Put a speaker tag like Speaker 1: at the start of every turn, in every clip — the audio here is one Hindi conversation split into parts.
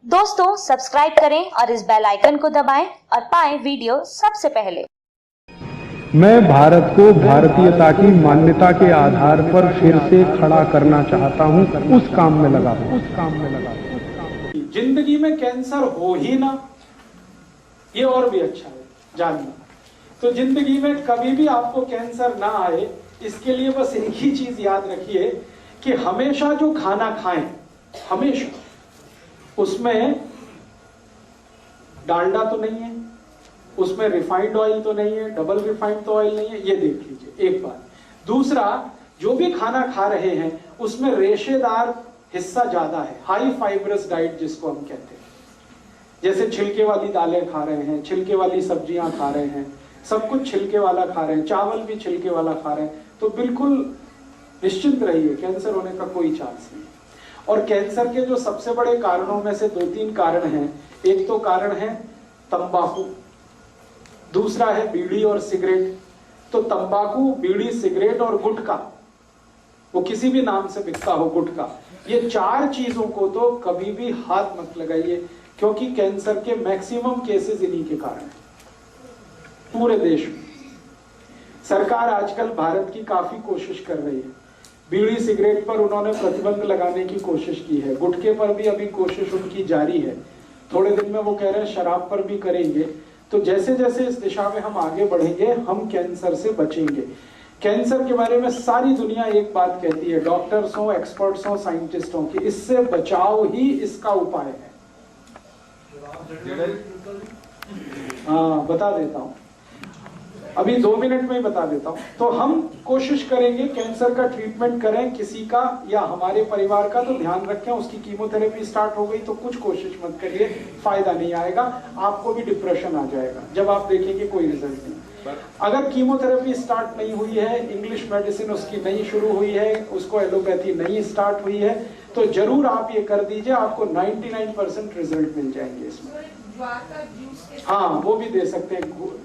Speaker 1: दोस्तों सब्सक्राइब करें और इस बेल आइकन को दबाएं और पाएं वीडियो सबसे पहले।
Speaker 2: मैं भारत को भारतीयता की मान्यता के आधार पर फिर से खड़ा करना चाहता हूं, उस काम में लगा हूं।
Speaker 3: जिंदगी में कैंसर हो ही ना, ये और भी अच्छा है जानना। तो जिंदगी में कभी भी आपको कैंसर ना आए, इसके लिए बस एक ही चीज याद रखिए कि हमेशा जो खाना खाएं, हमेशा उसमें डालडा तो नहीं है, उसमें रिफाइंड ऑयल तो नहीं है, डबल रिफाइंड तो ऑयल नहीं है, ये देख लीजिए एक बात। दूसरा, जो भी खाना खा रहे हैं उसमें रेशेदार हिस्सा ज्यादा है, हाई फाइब्रस डाइट जिसको हम कहते हैं। जैसे छिलके वाली दालें खा रहे हैं, छिलके वाली सब्जियां खा रहे हैं, सब कुछ छिलके वाला खा रहे हैं, चावल भी छिलके वाला खा रहे हैं, तो बिल्कुल निश्चिंत रहिए, कैंसर होने का कोई चांस नहीं। और कैंसर के जो सबसे बड़े कारणों में से 2-3 कारण हैं। एक तो कारण है तंबाकू, दूसरा है बीड़ी और सिगरेट। तो तंबाकू, बीड़ी, सिगरेट और गुटखा, वो किसी भी नाम से बिकता हो गुटखा, ये 4 चीजों को तो कभी भी हाथ मत लगाइए, क्योंकि कैंसर के मैक्सिमम केसेस इन्हीं के कारण हैं पूरे देश में। सरकार आजकल भारत की काफी कोशिश कर रही है। बीड़ी सिगरेट पर उन्होंने प्रतिबंध लगाने की कोशिश की है, गुटखे पर भी अभी कोशिश उनकी जारी है। थोड़े दिन में वो कह रहे हैं शराब पर भी करेंगे। तो जैसे जैसे इस दिशा में हम आगे बढ़ेंगे, हम कैंसर से बचेंगे। कैंसर के बारे में सारी दुनिया एक बात कहती है, डॉक्टर्स हो, एक्सपर्ट्स हो, साइंटिस्ट हो, कि इससे बचाव ही इसका उपाय है। हाँ, बता देता हूं, अभी 2 मिनट में ही बता देता हूं। तो हम कोशिश करेंगे कैंसर का ट्रीटमेंट करें, किसी का या हमारे परिवार का, तो ध्यान रखें उसकी कीमोथेरेपी स्टार्ट हो गई तो कुछ कोशिश मत करिए, फायदा नहीं आएगा, आपको भी डिप्रेशन आ जाएगा जब आप देखेंगे कोई रिजल्ट नहीं। अगर कीमोथेरेपी स्टार्ट नहीं हुई है, इंग्लिश मेडिसिन उसकी नहीं शुरू हुई है, उसको एलोपैथी नहीं स्टार्ट हुई है, तो जरूर आप ये कर दीजिए, आपको 99% रिजल्ट मिल जाएंगे इसमें। हाँ, वो भी दे सकते हैं।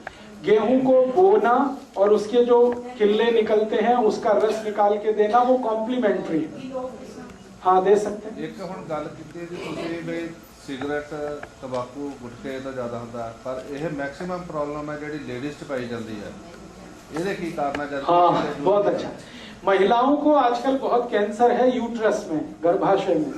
Speaker 3: गेहूं को बोना और उसके जो किल्ले निकलते हैं उसका रस निकाल के देना, वो कॉम्प्लीमेंट्री है। हाँ, दे सकते हैं।
Speaker 4: एक ਹੁਣ ਗੱਲ ਕੀਤੀ ਜੀ ਤੁਸੀਂ ਵੀ ਸਿਗਰਟ, ਤੰਬਾਕੂ, ਗੁਟਕੇ ਤਾਂ ਜ਼ਿਆਦਾ ਹੁੰਦਾ, ਪਰ ਇਹ ਮੈਕਸਿਮਮ ਪ੍ਰੋਬਲਮ ਹੈ ਜਿਹੜੀ ਲੇਡੀਜ਼ 'ਚ ਪਾਈ ਜਾਂਦੀ ਹੈ, ਇਹਦੇ ਕੀ ਕਾਰਨ ਹੈ?
Speaker 3: हाँ, बहुत अच्छा। महिलाओं को आजकल बहुत कैंसर है यूट्रस में, गर्भाशय में,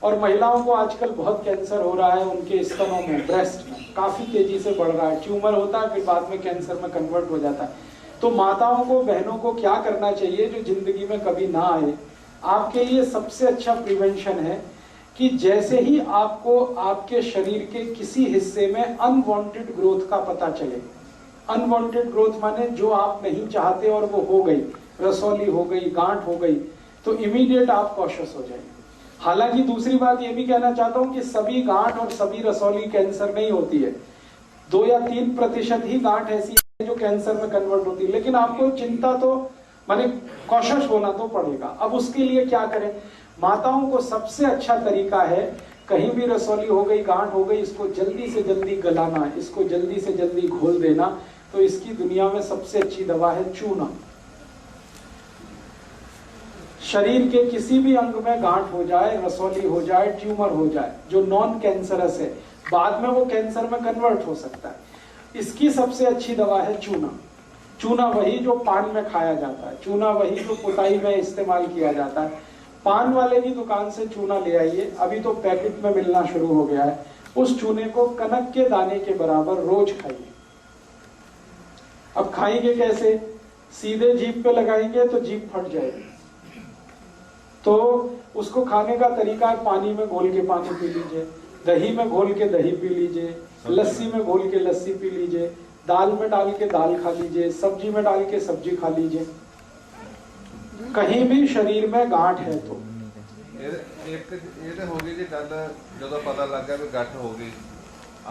Speaker 3: और महिलाओं को आजकल बहुत कैंसर हो रहा है उनके स्तनों में, ब्रेस्ट में, काफी तेजी से बढ़ रहा है। ट्यूमर होता है, फिर बाद में कैंसर में कन्वर्ट हो जाता है। तो माताओं को, बहनों को क्या करना चाहिए जो जिंदगी में कभी ना आए? आपके लिए सबसे अच्छा प्रिवेंशन है कि जैसे ही आपको आपके शरीर के किसी हिस्से में अनवांटेड ग्रोथ का पता चले, अनवांटेड ग्रोथ माने जो आप नहीं चाहते और वो हो गई, रसौली हो गई, गांठ हो गई, तो इमीडिएट आप कॉशियस हो जाएंगे। हालांकि दूसरी बात ये भी कहना चाहता हूं कि सभी गांठ और सभी रसौली कैंसर नहीं होती है, 2 या 3% ही गांठ ऐसी है जो कैंसर में कन्वर्ट होती है। लेकिन आपको चिंता तो माने कॉशियस होना तो पड़ेगा। अब उसके लिए क्या करें? माताओं को सबसे अच्छा तरीका है, कहीं भी रसौली हो गई, गांठ हो गई, इसको जल्दी से जल्दी गलाना, इसको जल्दी से जल्दी घोल देना। तो इसकी दुनिया में सबसे अच्छी दवा है चूना। शरीर के किसी भी अंग में गांठ हो जाए, रसौली हो जाए, ट्यूमर हो जाए, जो नॉन कैंसरस है, बाद में वो कैंसर में कन्वर्ट हो सकता है, इसकी सबसे अच्छी दवा है चूना। चूना वही जो पान में खाया जाता है, चूना वही जो पुताई में इस्तेमाल किया जाता है। पान वाले की दुकान से चूना ले आइए, अभी तो पैकेट में मिलना शुरू हो गया है। उस चूने को कनक के दाने के बराबर रोज खाइए। अब खाएंगे कैसे? सीधे जीभ पे लगाएंगे तो जीभ फट जाएगी। तो उसको खाने का तरीका है, पानी में घोल के पानी पी लीजिए, दही में घोल के दही पी लीजिए, लस्सी में घोल के लस्सी पी लीजिए, दाल में डाल के दाल खा लीजिए, सब्जी में डाल के सब्जी खा लीजिए। कहीं भी शरीर में गांठ है तो
Speaker 4: एक ये हो गई जी गल, ਜਦੋਂ ਪਤਾ ਲੱਗ ਗਿਆ ਵੀ ਗੱਠ ਹੋ ਗਈ,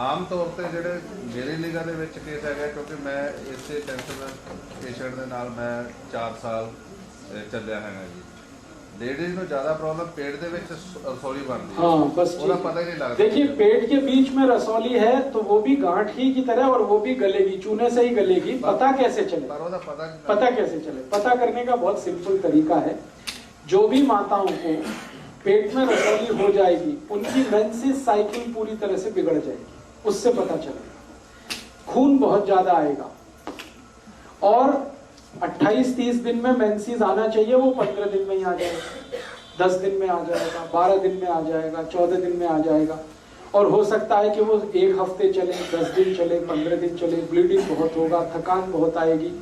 Speaker 4: ਆਮ ਤੌਰ ਤੇ ਜਿਹੜੇ ਮੇਰੀ ਨਿਗਾਹ ਦੇ ਵਿੱਚ ਕੇਸ ਹੈਗਾ, ਕਿਉਂਕਿ ਮੈਂ ਇਸੇ ਕੈਂਸਰ ਪੇਸ਼ੈਂਟ ਦੇ ਨਾਲ ਮੈਂ 4 ਸਾਲ ਚੱਲਿਆ ਹੈਗਾ ਜੀ। लेडीज में ज्यादा प्रॉब्लम पेट दे विच रसौली बनती है।
Speaker 3: हाँ, बस
Speaker 4: ओदा पता ही नहीं लगता।
Speaker 3: देखिए, पेट के बीच में रसौली है तो वो भी गांठ ही की तरह, और वो भी गलेगी, चूने से ही गलेगी। पता कैसे चले? पता कैसे चले? पता करने का बहुत सिंपल तरीका है। जो भी माताओं को पेट में रसौली हो जाएगी, उनकी मेंसेस साइकिल पूरी तरह से बिगड़ जाएगी, उससे पता चलेगा। खून बहुत ज्यादा आएगा और 28-30 दिन में मेंसेस आना चाहिए, वो 15 दिन में ही आ जाएगा, 10 दिन में आ जाएगा, 12 दिन में आ जाएगा, 14 दिन में आ जाएगा। और हो सकता है कि वो 1 हफ्ते चले, 10 दिन चले, 15 दिन चले। ब्लीडिंग बहुत होगा, थकान बहुत आएगी,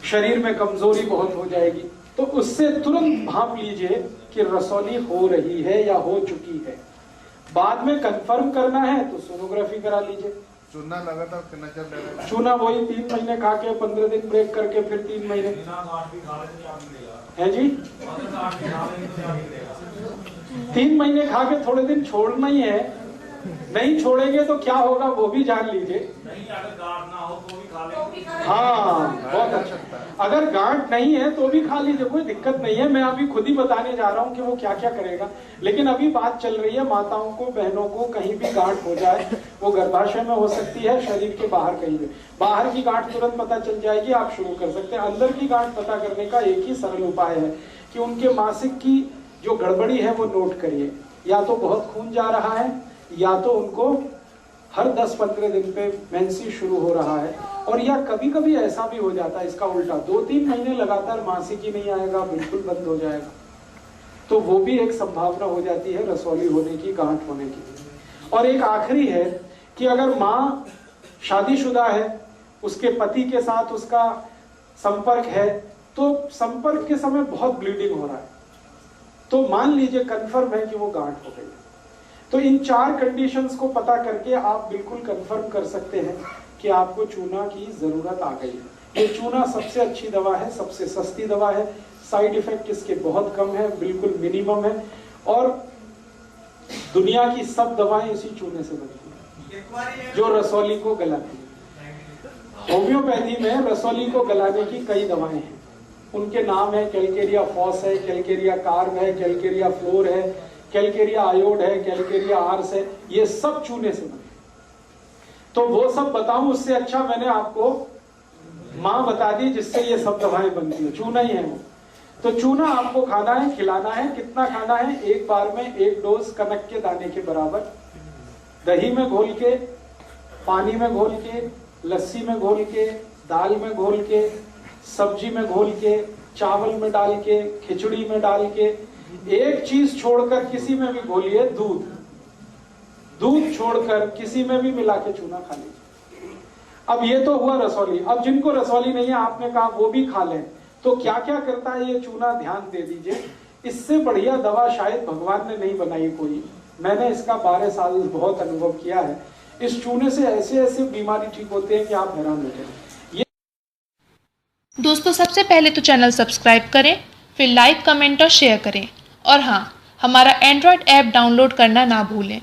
Speaker 3: शरीर में कमजोरी बहुत हो जाएगी। तो उससे तुरंत भांप लीजिए कि रसौली हो रही है या हो चुकी है। बाद में कंफर्म करना है तो सोनोग्राफी करा लीजिए।
Speaker 4: चूना लगातार कितना चल रहा है?
Speaker 3: चूना वही 3 महीने खा के 15 दिन ब्रेक करके फिर 3 महीने है जी। 3 महीने खा के थोड़े दिन छोड़ना ही है, नहीं छोड़ेंगे तो क्या होगा वो भी जान लीजिए। हाँ बहुत अच्छा। अगर गांठ नहीं है तो भी खा लीजिए, कोई दिक्कत नहीं है। मैं अभी खुद ही बताने जा रहा हूँ कि वो क्या क्या करेगा। लेकिन अभी बात चल रही है माताओं को, बहनों को कहीं भी गांठ हो जाए, वो गर्भाशय में हो सकती है, शरीर के बाहर कहीं भी। बाहर की गांठ तुरंत पता चल जाएगी, आप शुरू कर सकते हैं। अंदर की गांठ पता करने का एक ही सरल उपाय है कि उनके मासिक की जो गड़बड़ी है वो नोट करिए। या तो बहुत खून जा रहा है, या तो उनको हर 10-15 दिन पे मेंसेस शुरू हो रहा है, और या कभी कभी ऐसा भी हो जाता है इसका उल्टा, 2-3 महीने लगातार मासिक ही नहीं आएगा, बिल्कुल बंद हो जाएगा। तो वो भी एक संभावना हो जाती है रसौली होने की, गांठ होने की। और एक आखिरी है कि अगर माँ शादीशुदा है, उसके पति के साथ उसका संपर्क है, तो संपर्क के समय बहुत ब्लीडिंग हो रहा है, तो मान लीजिए कंफर्म है कि वो गांठ हो गई। तो इन 4 कंडीशंस को पता करके आप बिल्कुल कंफर्म कर सकते हैं कि आपको चूना की जरूरत आ गई है। ये चूना सबसे अच्छी दवा है, सबसे सस्ती दवा है, साइड इफेक्ट इसके बहुत कम है, बिल्कुल मिनिमम है, और दुनिया की सब दवाएं इसी चूने से बनती हैं जो रसौली को गलाती है। होम्योपैथी में रसौली को गलाने की कई दवाएं हैं, उनके नाम है कैलकेरिया फॉस है, कैलकेरिया कार्ब है, कैलकेरिया फ्लोर है, कैलकेरिया आयोड है, कैलकेरिया आर्स है, ये सब चूने से बने। तो वो सब बताऊं उससे अच्छा मैंने आपको मां बता दी जिससे ये सब दवाएं बनती है, चूना ही है वो। तो चूना आपको खाना है, खिलाना है। कितना खाना है? एक बार में 1 डोज कनक के दाने के बराबर, दही में घोल के, पानी में घोल के, लस्सी में घोल के, दाल में घोल के, सब्जी में घोल के, चावल में डाल के, खिचड़ी में डाल के। एक चीज छोड़कर किसी में भी घोलिए, दूध छोड़कर किसी में भी मिला के चूना खा लीजिए। अब ये तो हुआ रसौली। अब जिनको रसौली नहीं है, आपने कहा वो भी खा लें, तो क्या क्या करता है ये चूना, ध्यान दे दीजिए। इससे बढ़िया दवा शायद भगवान ने नहीं बनाई कोई। मैंने इसका 12 साल बहुत अनुभव किया है। इस चूने से ऐसे ऐसे बीमारी ठीक होते हैं कि आप हैरान हो जाएंगे।
Speaker 5: दोस्तों, सबसे पहले तो चैनल सब्सक्राइब करें, फिर लाइक, कमेंट और शेयर करें। और हाँ, हमारा एंड्रॉयड ऐप डाउनलोड करना ना भूलें।